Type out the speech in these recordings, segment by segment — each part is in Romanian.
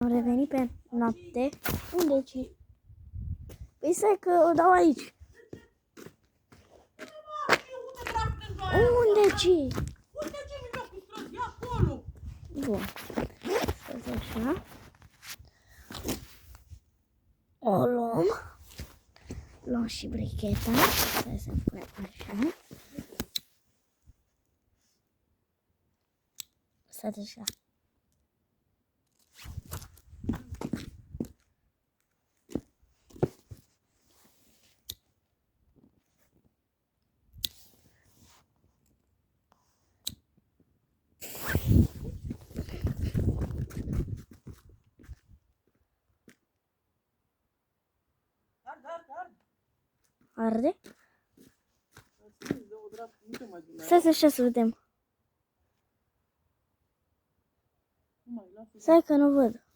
Am revenit pe noapte. Unde ce? Păi stai că o dau aici. Unde ce? Unde ce mijlocul străzii? E acolo. Bun. Stai așa. O luăm. Luăm și bricheta. Stai să punem așa. Stai așa. Arde? Stai așa să vedem. Stai că nu văd.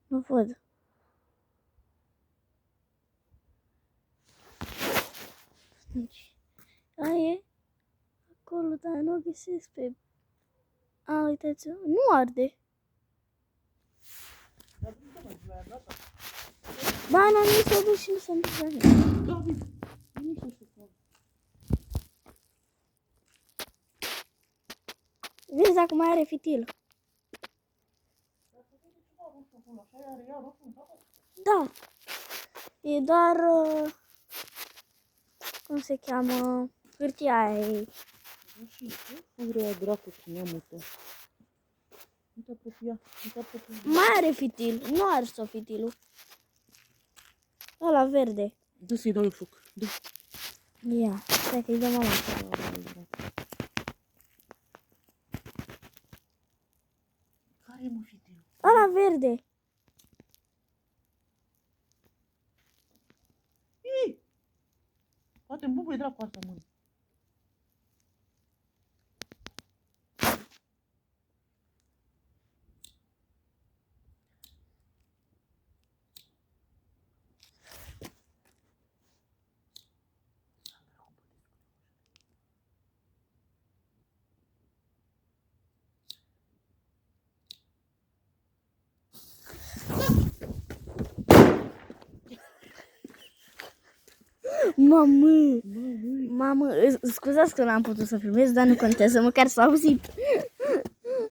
Nu văd. Deci, aia e acolo, dar nu găsesc pe... A, uitați, nu arde. Ba, n-am să văd și nu se întâmplă nimic. Vezi dacă mai are fitil. Da. E doar... cum se cheamă? Hârtia aia e. Nu știu, vrea dracu cu neamul tău. Nu te apropia, nu te apropia. Mai are fitil, nu are sau fitilul. Ăla verde. Du să-i dau eu foc. Du. Ia, stai că-i dă mama. Care e mă fitilul? Ăla verde. Ii! Poate îmi bubuie dracu asta, mână. Mamă, scuzați că n-am putut să filmez, dar nu contează, măcar s-a auzit.